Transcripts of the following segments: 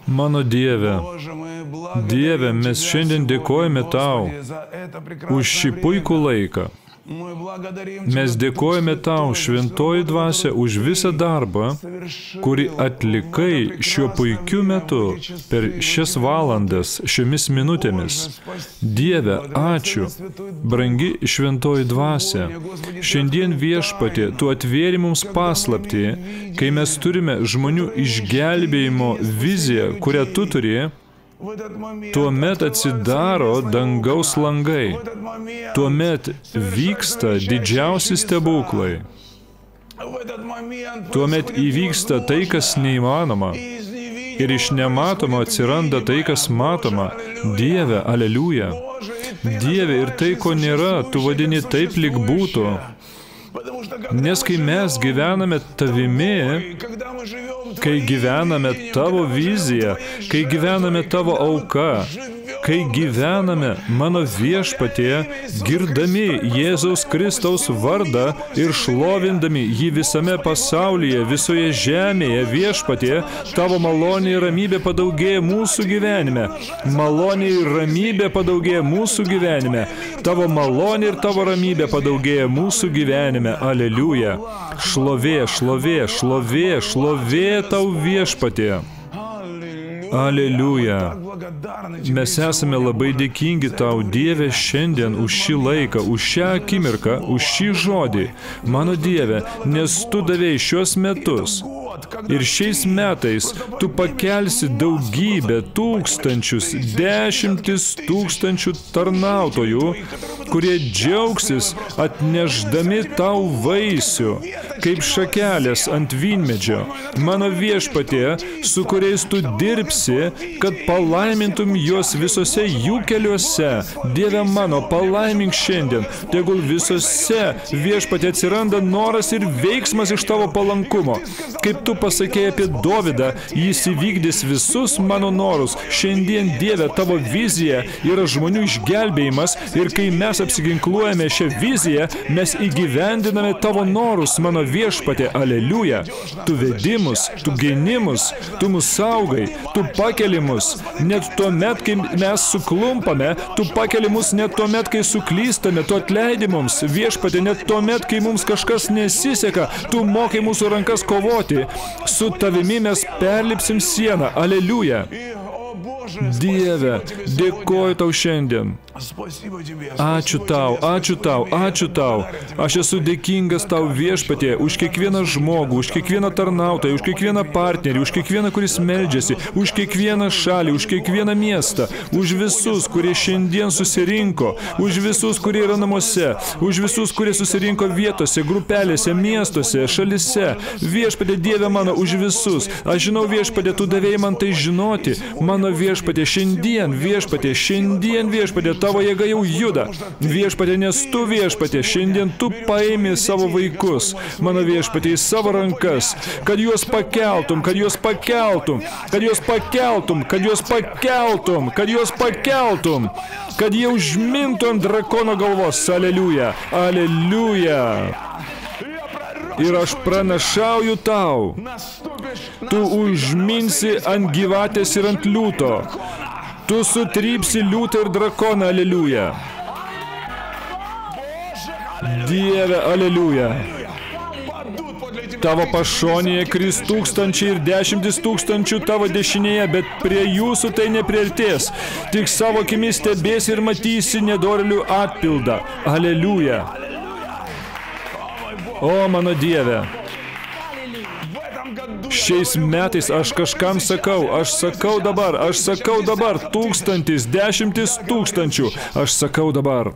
Mano Dieve, Dieve, mes šiandien dėkojame Tau už šį puikų laiką. Mes dėkojame Tau, Šventoji Dvasia, už visą darbą, kurį atlikai šiuo puikiu metu per šias valandas, šiomis minutėmis. Dieve, ačiū, brangi Šventoji Dvasia. Šiandien Viešpatie, Tu atvėri mums paslaptį, kai mes turime žmonių išgelbėjimo viziją, kurią Tu turi. Tuomet atsidaro dangaus langai. Tuomet vyksta didžiausi stebuklai. Tuomet įvyksta tai, kas neįmanoma. Ir iš nematomo atsiranda tai, kas matoma. Dieve, aleliuja. Dieve, ir tai, ko nėra, Tu vadini taip, lyg būtų. Nes kai mes gyvename Tavimi, kai gyvename Tavo viziją, kai gyvename Tavo auką, kai gyvename mano Viešpatie, girdami Jėzaus Kristaus vardą ir šlovindami jį visame pasaulyje, visoje žemėje, Viešpatie, Tavo malonė ir ramybė padaugėja mūsų gyvenime. Malonė ir ramybė padaugėja mūsų gyvenime. Tavo malonė ir Tavo ramybė padaugėja mūsų gyvenime. Aleliuja. Šlovė, šlovė, šlovė, šlovė Tau, Viešpatie. Aleliuja. Mes esame labai dėkingi Tau, Dieve, šiandien už šį laiką, už šią akimirką, už šį žodį. Mano Dieve, nes Tu davei šios metus. Ir šiais metais Tu pakelsi daugybę, tūkstančius, dešimtis tūkstančių tarnautojų, kurie džiaugsis atnešdami Tau vaisių, kaip šakelės ant vynmedžio. Mano Viešpatie, su kuriais Tu dirbsi, kad palaimintum juos visose jų keliuose. Dieve mano, palaimink šiandien. Tegul visose, Viešpatie, atsiranda noras ir veiksmas iš Tavo palankumo. Kaip Tu pasakėjai apie Dovydą, jis įvykdys visus mano norus. Šiandien, Dieve, Tavo vizija yra žmonių išgelbėjimas ir kai mes apsiginkluojame šią viziją, mes įgyvendiname Tavo norus, mano Viešpatie, aleliuja. Tu vedi mus, Tu gini mus, Tu mus saugai, Tu pakeli mus. Net tuomet, kai mes suklumpame, Tu pakeli mus net tuomet, kai suklystame, Tu atleidi mums. Viešpatie, net tuomet, kai mums kažkas nesiseka, Tu mokai mūsų rankas kovoti. Su Tavimi mes perlipsim sieną. Aleliuja. Dieve, dėkoju Tau šiandien. Ačiū Tau, ačiū Tau, ačiū Tau. Aš esu dėkingas Tau, Viešpatie, už kiekvieną žmogų, už kiekvieną tarnautoją, už kiekvieną partnerį, už kiekvieną, kuris meldžiasi, už kiekvieną šalį, už kiekvieną miestą, už visus, kurie šiandien susirinko, už visus, kurie yra namuose, už visus, kurie susirinko vietose, grupelėse, miestuose, šalise. Viešpatie, Dieve mano, už visus. Aš žinau, Viešpatie, Tu davėjai man tai žinoti. Mano Viešpatie, šiandien, Viešpatie, Tavo jėga jau juda. Viešpatie, nes Tu, Viešpatie, šiandien Tu paimi savo vaikus, mano Viešpatie, į savo rankas, kad juos pakeltum, kad juos pakeltum, kad juos pakeltum, kad juos pakeltum, kad juos pakeltum, kad jie užmintų ant drakono galvos. Aleliuja, aleliuja. Ir aš pranašauju tau, tu užminsi ant gyvatės ir ant liūto, tu sutrypsi liūtą ir drakoną, aleliuja. Dieve, aleliuja. Tavo pašonėje kris tūkstančiai ir 10 tūkstančių tavo dešinėje, bet prie jūsų tai nepriartės. Tik savo akimis stebėsi ir matysi nedorėlių atpildą. Aleliuja. O, mano Dieve. Šiais metais aš kažkam sakau, aš sakau dabar, 1000, 10 tūkstančių, aš sakau dabar.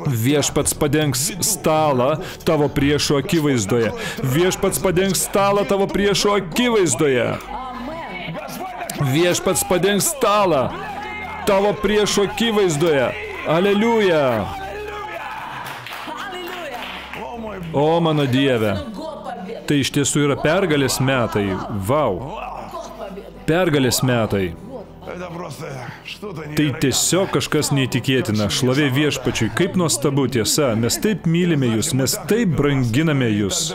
Viešpats padengs stalą tavo priešo akivaizdoje. Viešpats padengs stalą tavo priešo akivaizdoje. Viešpats padengs stalą tavo priešo akivaizdoje. Aleliuja. O, mano Dieve. Tai iš tiesų yra pergalės metai. Vau. Pergalės metai. Tai tiesiog kažkas neįtikėtina. Šlovė Viešpačiui. Kaip nuostabu, tiesa. Mes taip mylime jūs, mes taip branginame jūs.